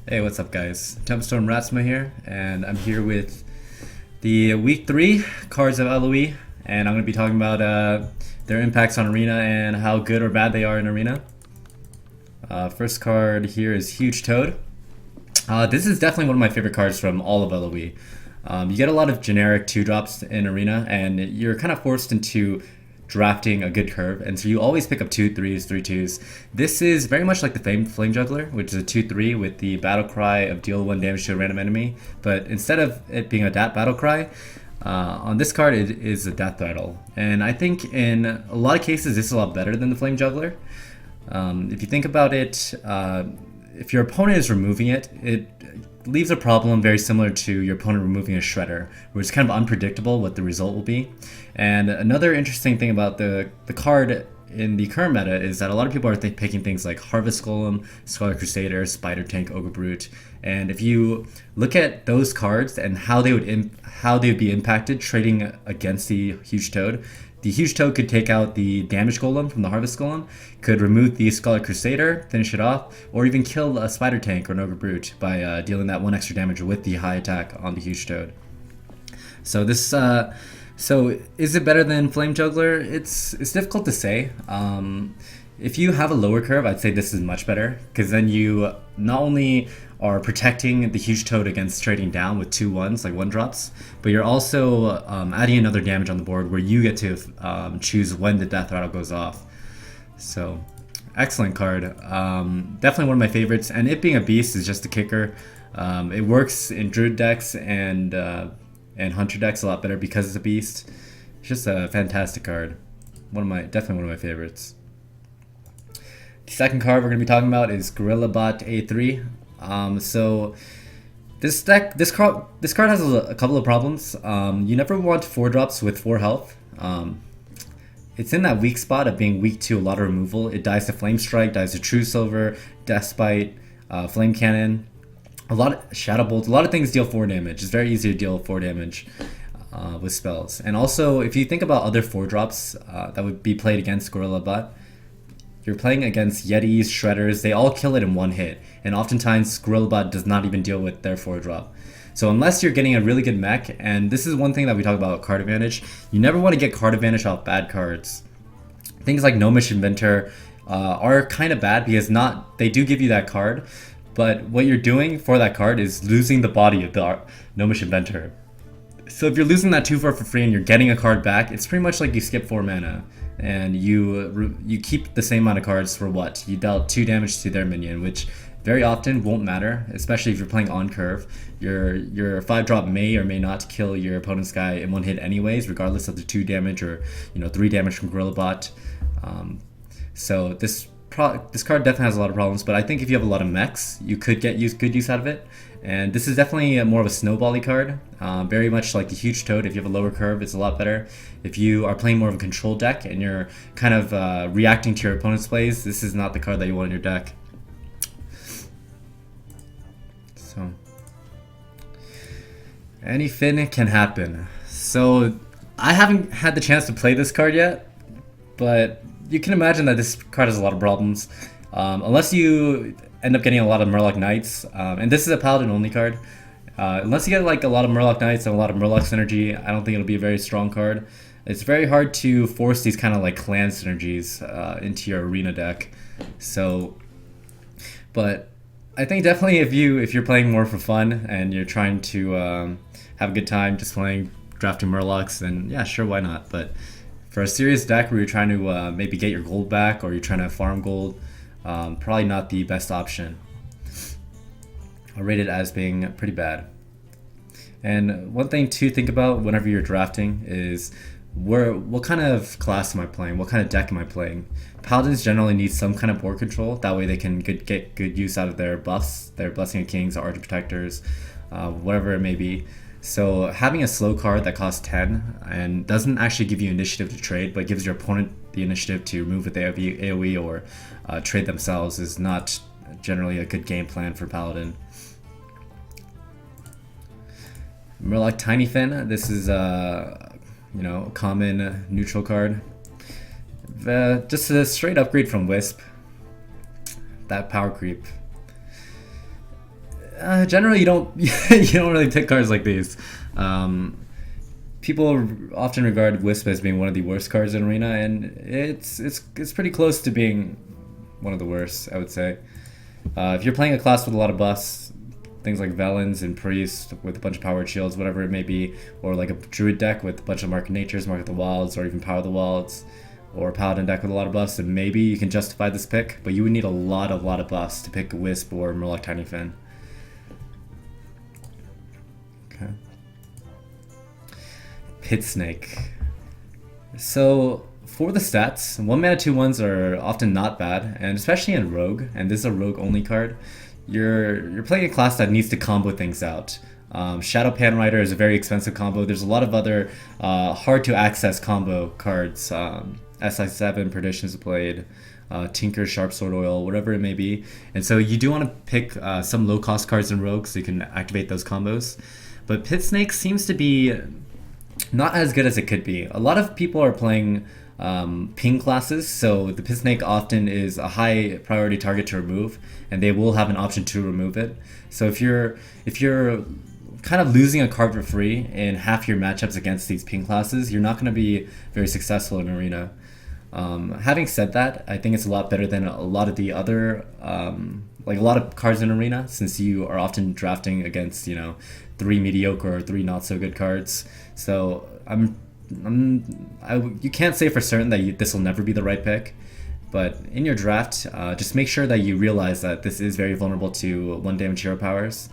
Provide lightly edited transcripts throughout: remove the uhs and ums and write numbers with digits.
Hey, what's up, guys? Tempestorm Ratsmah here, and I'm here with the Week 3 cards of LoE, and I'm going to be talking about their impacts on Arena and how good or bad they are in Arena. First card here is Huge Toad. This is definitely one of my favorite cards from all of LoE. You get a lot of generic 2-drops in Arena, and you're kind of forced into drafting a good curve, and so you always pick up 2/3s, 3/2s. This is very much like the Flame Juggler, which is a 2/3 with the battle cry of deal 1 damage to a random enemy, but instead of it being a battle cry, on this card it is a death rattle. And I think in a lot of cases this is a lot better than the Flame Juggler. If you think about it, if your opponent is removing it, it leaves a problem very similar to your opponent removing a Shredder, where it's kind of unpredictable what the result will be. And another interesting thing about the card in the current meta is that a lot of people are picking things like Harvest Golem, Scarlet Crusader, Spider Tank, Ogre Brute, and if you look at those cards and how they would be impacted trading against the Huge Toad, the Huge Toad could take out the Damage Golem from the Harvest Golem, could remove the Scarlet Crusader, finish it off, or even kill a Spider Tank or an Ogre Brute by dealing that 1 extra damage with the high attack on the Huge Toad. So this, so is it better than Flame Juggler? It's difficult to say. If you have a lower curve, I'd say this is much better, because then you not only are protecting the Huge Toad against trading down with 2/1s, like 1-drops, but you're also adding another damage on the board where you get to choose when the death rattle goes off. So, excellent card. Definitely one of my favorites, and it being a beast is just a kicker. It works in Druid decks and Hunter decks a lot better because it's a beast. It's just a fantastic card. Definitely one of my favorites. The second card we're going to be talking about is Gorilla Bot A3. So this card has a couple of problems. You never want 4-drops with 4 health. It's in that weak spot of being weak to a lot of removal. It dies to Flame Strike, dies to True Silver, Deathbite, Flame Cannon, a lot of Shadow Bolt. A lot of things deal 4 damage. It's very easy to deal 4 damage with spells. And also, if you think about other 4-drops that would be played against Gorilla Bot, you're playing against Yetis, Shredders, they all kill it in 1 hit, and oftentimes Gorillabot does not even deal with their 4-drop. So unless you're getting a really good mech, and this is one thing that we talk about card advantage, you never want to get card advantage off bad cards. Things like Gnomish Inventor are kind of bad because they do give you that card, but what you're doing for that card is losing the body of the Gnomish Inventor. So if you're losing that 2/4 for free and you're getting a card back, it's pretty much like you skip 4 mana. And you keep the same amount of cards for what? You dealt 2 damage to their minion, which very often won't matter, especially if you're playing on curve. Your 5-drop may or may not kill your opponent's guy in 1 hit anyways, regardless of the 2 damage or 3 damage from Gorillabot. So this card definitely has a lot of problems, but I think if you have a lot of mechs, you could get good use out of it. And this is definitely more of a snowbally card, very much like the Huge Toad. If you have a lower curve, it's a lot better. If you are playing more of a control deck and you're kind of reacting to your opponent's plays, this is not the card that you want in your deck. So, anything can happen. So, I haven't had the chance to play this card yet, but you can imagine that this card has a lot of problems. Unless you end up getting a lot of Murloc Knights, and this is a Paladin only card. Unless you get like a lot of Murloc Knights and a lot of Murloc synergy, I don't think it'll be a very strong card. It's very hard to force these kind of like clan synergies into your arena deck. So, but I think definitely if you're playing more for fun and you're trying to have a good time just drafting Murlocs, then yeah, sure, why not? But for a serious deck where you're trying to maybe get your gold back or you're trying to farm gold, probably not the best option. I'll rate it as being pretty bad. And one thing to think about whenever you're drafting is what kind of class am I playing? What kind of deck am I playing? Paladins generally need some kind of board control. That way they can get good use out of their buffs, their Blessing of Kings, Arch Protectors, whatever it may be. So having a slow card that costs 10 and doesn't actually give you initiative to trade, but gives your opponent the initiative to move with AoE or trade themselves is not generally a good game plan for Paladin. Murloc Tiny Fin. This is a common neutral card. Just a straight upgrade from Wisp. That power creep. Generally, you don't you don't really pick cards like these. People often regard Wisp as being one of the worst cards in Arena, and it's pretty close to being one of the worst, I would say. If you're playing a class with a lot of buffs, things like Velens and Priest with a bunch of powered shields, whatever it may be, or like a Druid deck with a bunch of Mark of Natures, Mark of the Wilds, or even Power of the Wilds, or a Paladin deck with a lot of buffs, then maybe you can justify this pick, but you would need a lot of buffs to pick Wisp or Murloc Tiny Fin. Okay. Pit Snake. So for the stats, 1-mana 2/1s are often not bad, and especially in Rogue, and this is a Rogue only card, you're playing a class that needs to combo things out. Shadow Pan Rider is a very expensive combo. There's a lot of other hard to access combo cards. SI7, Perdition's Blade, Tinker, Sharp Sword Oil, whatever it may be. And so you do want to pick some low cost cards in Rogue so you can activate those combos. But Pit Snake seems to be not as good as it could be. A lot of people are playing ping classes, so the Pit Snake often is a high priority target to remove, and they will have an option to remove it. So if you're kind of losing a card for free in half your matchups against these ping classes, you're not going to be very successful in Arena. Having said that, I think it's a lot better than a lot of the other like a lot of cards in Arena, since you are often drafting against 3 mediocre or 3 not so good cards. So you can't say for certain that this will never be the right pick, but in your draft, just make sure that you realize that this is very vulnerable to 1 damage hero powers.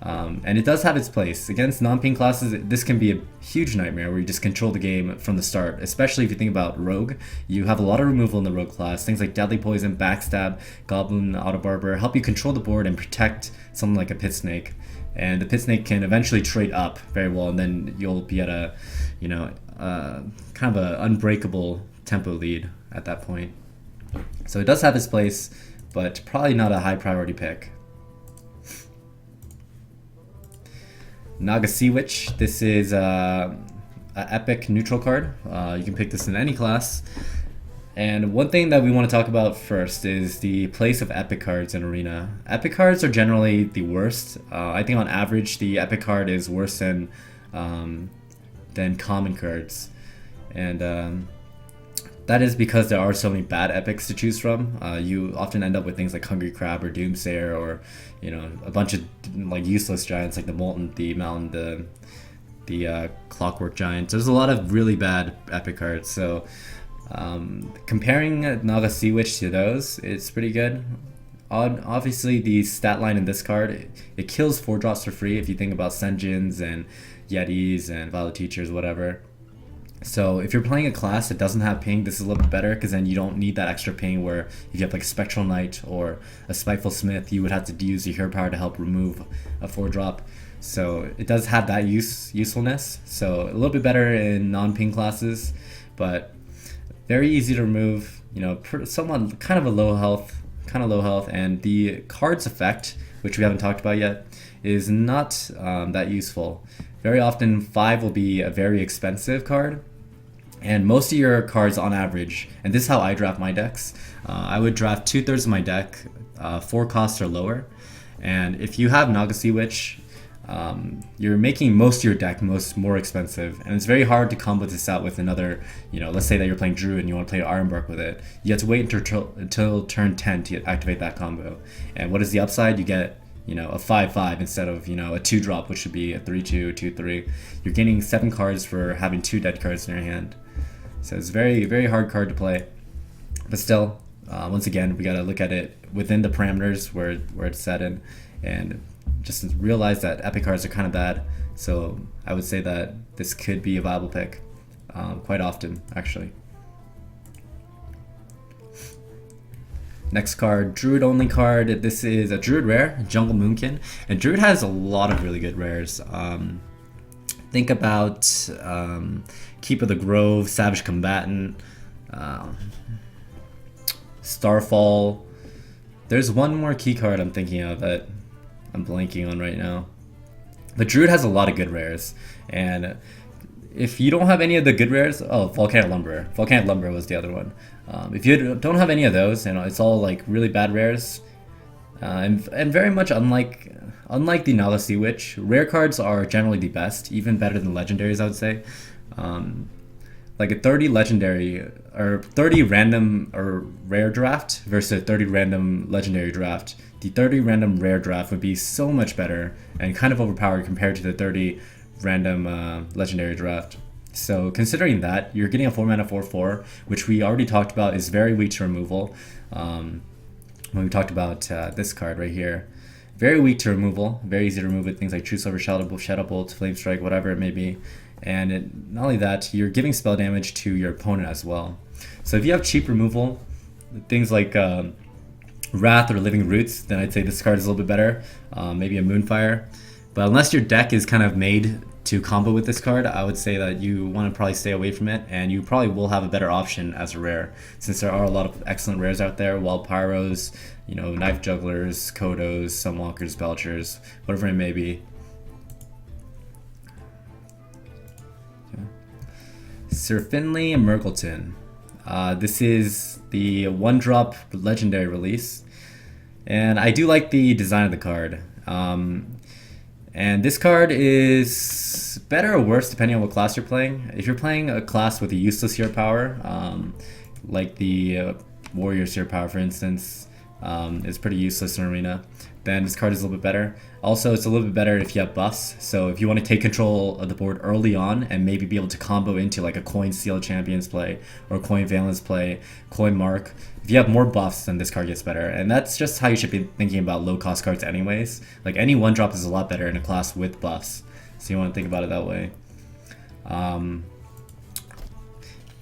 And it does have its place. Against non-ping classes, this can be a huge nightmare where you just control the game from the start, especially if you think about Rogue. You have a lot of removal in the Rogue class. Things like Deadly Poison, Backstab, Goblin, Autobarber help you control the board and protect something like a Pit Snake. And the Pit Snake can eventually trade up very well, and then you'll be at a, kind of an unbreakable tempo lead at that point. So it does have its place, but probably not a high priority pick. Naga See. This is an epic neutral card. You can pick this in any class. And one thing that we want to talk about first is the place of epic cards in Arena. Epic cards are generally the worst. I think on average the epic card is worse than common cards. And that is because there are so many bad epics to choose from. You often end up with things like Hungry Crab or Doomsayer, or a bunch of like useless giants like the Molten, the Mountain, the Clockwork Giant. There's a lot of really bad epic cards. So comparing Naga See to those, it's pretty good. Obviously, the stat line in this card, it kills 4-drops for free if you think about Senjins and Yetis and Violet Teachers, whatever. So if you're playing a class that doesn't have ping, this is a little bit better, because then you don't need that extra ping where if you have like a Spectral Knight or a Spiteful Smith, you would have to use your hero power to help remove a 4-drop. So it does have that usefulness. So a little bit better in non-ping classes, but very easy to remove, somewhat kind of low health, and the card's effect, which we haven't talked about yet, is not that useful. Very often 5 will be a very expensive card, and most of your cards on average, and this is how I draft my decks, I would draft 2/3 of my deck 4 costs or lower. And if you have Naga See, you're making most of your deck more expensive, and it's very hard to combo this out with another, let's say that you're playing Druid and you want to play Ironbark with it. You have to wait until turn 10 to activate that combo. And what is the upside? You get a 5/5 instead of a 2-drop, which would be a 3/2, 2/3. You're gaining 7 cards for having 2 dead cards in your hand. So it's a very, very hard card to play. But still, once again, we gotta look at it within the parameters where it's set in, and just realize that epic cards are kind of bad. So I would say that this could be a viable pick quite often, actually. Next card, Druid only card. This is a Druid rare, Jungle Moonkin. And Druid has a lot of really good rares. Think about Keep of the Grove, Savage Combatant, Starfall. There's one more key card I'm thinking of that I'm blanking on right now. But Druid has a lot of good rares. And if you don't have any of the good rares, Volcanic Lumber. Volcanic Lumber was the other one. If you don't have any of those, and it's all like really bad rares, And very much unlike the Naga See Witch, rare cards are generally the best, even better than legendaries, I would say. Like a 30 legendary or 30 random or rare draft versus a 30 random legendary draft. The 30 random rare draft would be so much better and kind of overpowered compared to the 30 random legendary draft. So considering that, you're getting a 4 mana 4/4, which we already talked about is very weak to removal. When we talked about this card right here. Very weak to removal, very easy to remove with things like True Silver, Shadow Bolt, Flame Strike, whatever it may be. And not only that, you're giving spell damage to your opponent as well. So if you have cheap removal, things like Wrath or Living Roots, then I'd say this card is a little bit better. Maybe a Moonfire. But unless your deck is kind of made to combo with this card, I would say that you want to probably stay away from it, and you probably will have a better option as a rare, since there are a lot of excellent rares out there. Wild Pyros, Knife Jugglers, Kodos, Sunwalkers, Belchers, whatever it may be. Okay. Sir Finley Murkelton. This is the 1-drop legendary release, and I do like the design of the card. And this card is better or worse depending on what class you're playing. If you're playing a class with a useless hero power, like the Warrior's hero power, for instance, is pretty useless in Arena, then this card is a little bit better. Also, it's a little bit better if you have buffs. So if you want to take control of the board early on and maybe be able to combo into like a Coin Seal Champions play or Coin Valence play, Coin Mark, if you have more buffs, then this card gets better. And that's just how you should be thinking about low-cost cards anyways. Like any 1-drop is a lot better in a class with buffs. So you want to think about it that way.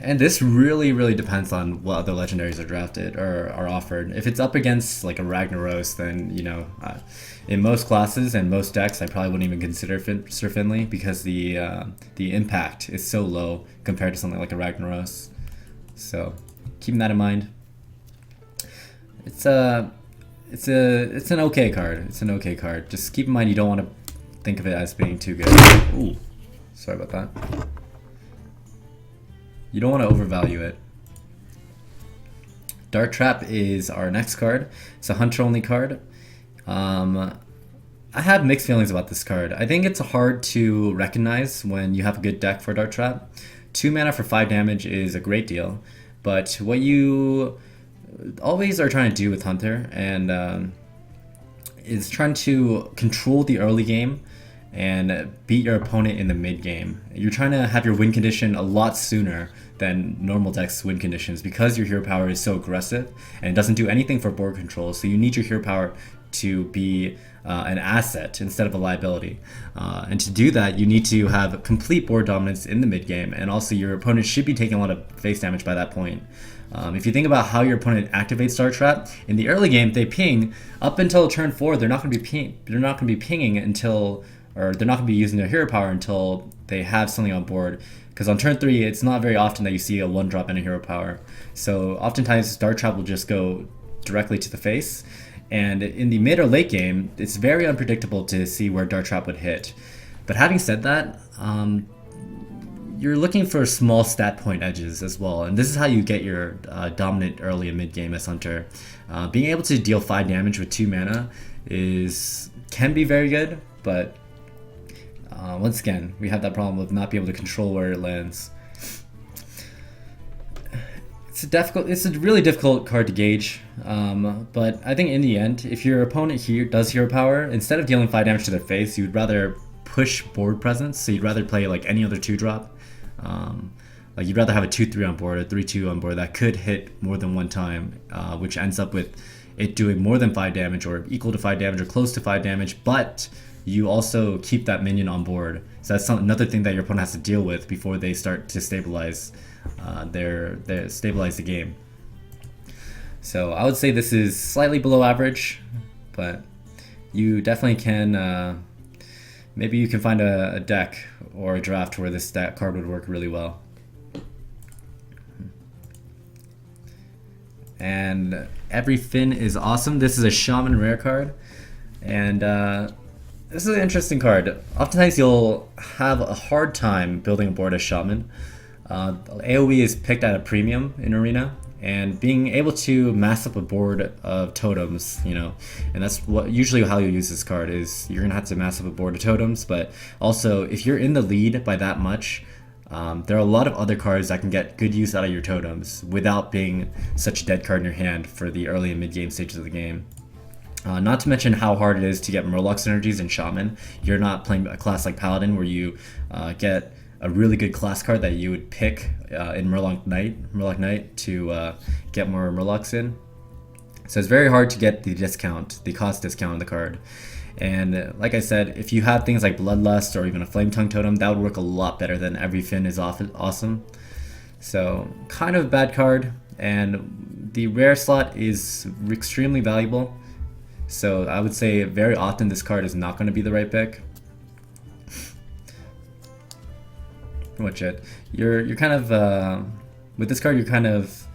And this really depends on what other legendaries are drafted or are offered. If it's up against like a Ragnaros, then in most classes and most decks, I probably wouldn't even consider Sir Finley because the impact is so low compared to something like a Ragnaros. So keeping that in mind. It's an okay card. It's an okay card. Just keep in mind you don't want to think of it as being too good. Ooh, sorry about that. You don't want to overvalue it. Dart Trap is our next card. It's a hunter only card. I have mixed feelings about this card. I think it's hard to recognize when you have a good deck for Dart Trap. 2 mana for 5 damage is a great deal, but what you always are trying to do with Hunter and is trying to control the early game and beat your opponent in the mid game. You're trying to have your win condition a lot sooner than normal decks win conditions because your hero power is so aggressive and it doesn't do anything for board control, so you need your hero power to be an asset instead of a liability. And to do that, you need to have complete board dominance in the mid game, and also your opponent should be taking a lot of face damage by that point. If you think about how your opponent activates Dart Trap, in the early game they ping up until turn 4. They're not going to be pinging until, or they're not going to be using their hero power until they have something on board. Because on turn 3, it's not very often that you see a 1-drop and a hero power. So oftentimes Dart Trap will just go directly to the face. And in the mid or late game, it's very unpredictable to see where Dart Trap would hit. But having said that, you're looking for small stat point edges as well. And this is how you get your dominant early and mid game as Hunter. Being able to deal 5 damage with 2 mana can be very good, but once again, we have that problem of not being able to control where it lands. It's a really difficult card to gauge, but I think in the end, if your opponent here does hero power, instead of dealing 5 damage to their face, you'd rather push board presence, so you'd rather play like any other 2-drop. Like you'd rather have a 2/3 on board, a 3/2 on board that could hit more than one time, which ends up with it doing more than 5 damage or equal to 5 damage or close to 5 damage, but you also keep that minion on board. So that's another thing that your opponent has to deal with before they start to stabilize stabilize the game. So I would say this is slightly below average, but you definitely can maybe you can find a deck or a draft where this card would work really well. And every fin is awesome. This is a Shaman rare card, and this is an interesting card. Oftentimes you'll have a hard time building a board as Shaman. AoE is picked at a premium in Arena, and being able to mass up a board of totems, you know, and that's what usually how you use this card is you're gonna have to mass up a board of totems. But also, if you're in the lead by that much, there are a lot of other cards that can get good use out of your totems without being such a dead card in your hand for the early and mid game stages of the game. Not to mention how hard it is to get Murlocs energies in Shaman. You're not playing a class like Paladin where you get a really good class card that you would pick in Murloc Knight to get more Murlocs in. So it's very hard to get the discount, the cost discount on the card. And like I said, if you have things like Bloodlust or even a Flame Tongue Totem, that would work a lot better than Every Fin is awesome. So kind of a bad card, and the rare slot is extremely valuable. So I would say very often this card is not going to be the right pick. Pretty much it. You're kind of with this card, you're kind of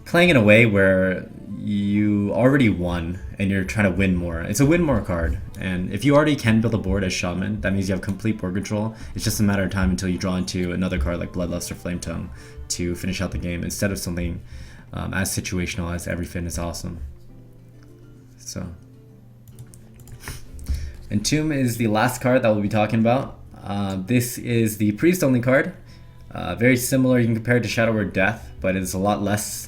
playing in a way where you already won and you're trying to win more. It's a win more card, and if you already can build a board as Shaman, that means you have complete board control. It's just a matter of time until you draw into another card like Bloodlust or Flame Tongue to finish out the game instead of something as situational as Every Fin is awesome. So, Entomb is the last card that we'll be talking about. This is the priest only card. Very similar, you can compare it to Shadow Word Death, but it's a lot less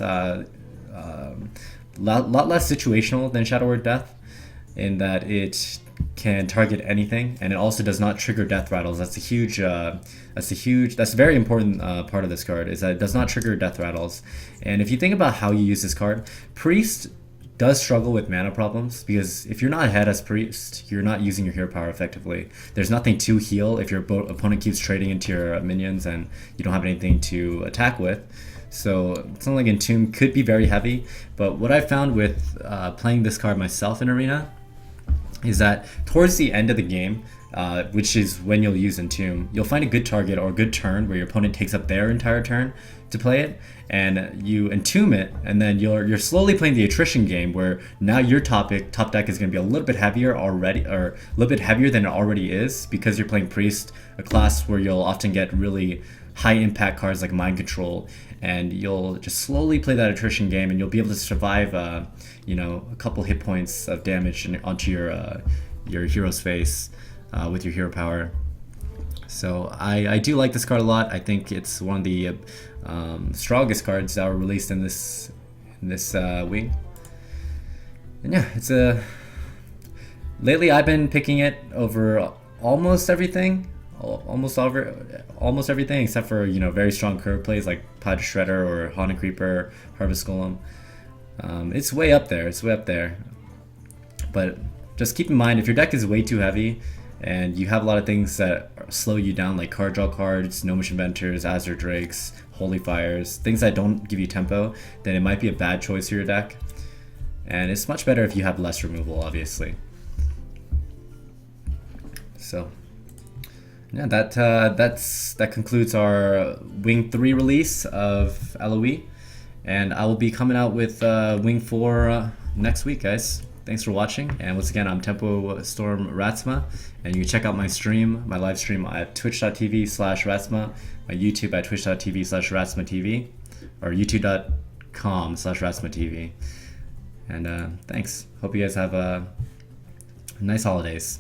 lot less situational than Shadow Word Death, in that it can target anything, and it also does not trigger death rattles. That's a very important part of this card, is that it does not trigger death rattles. And if you think about how you use this card, Priest does struggle with mana problems, because if you're not ahead as Priest, you're not using your hero power effectively. There's nothing to heal if your opponent keeps trading into your minions and you don't have anything to attack with. So something like Entomb could be very heavy, but what I found with playing this card myself in Arena is that towards the end of the game, which is when you'll use Entomb, you'll find a good target or a good turn where your opponent takes up their entire turn to play it, and you Entomb it, and then you're slowly playing the attrition game where now your top deck is going to be a little bit heavier already, or a little bit heavier than it already is, because you're playing Priest, a class where you'll often get really high impact cards like Mind Control, and you'll just slowly play that attrition game, and you'll be able to survive you know, a couple hit points of damage onto your hero's face with your hero power. So I do like this card a lot. I think it's one of the strongest cards that were released in this wing. And yeah, it's lately I've been picking it over almost everything, except for, you know, very strong curve plays like Pod Shredder or Haunted Creeper, Harvest Golem. It's way up there. But just keep in mind, if your deck is way too heavy and you have a lot of things that slow you down, like card draw cards, Gnomish Inventors, Azure Drakes, Holy Fires, things that don't give you tempo, then it might be a bad choice for your deck. And it's much better if you have less removal, obviously. So yeah, that concludes our Wing 3 release of LoE, and I will be coming out with Wing 4 next week, guys. Thanks for watching, and once again, I'm Tempo Storm Ratsmah, and you can check out my live stream at twitch.tv/Ratsmah, my YouTube at twitch.tv/RatsmahTV, or youtube.com/RatsmahTV. And thanks. Hope you guys have nice holidays.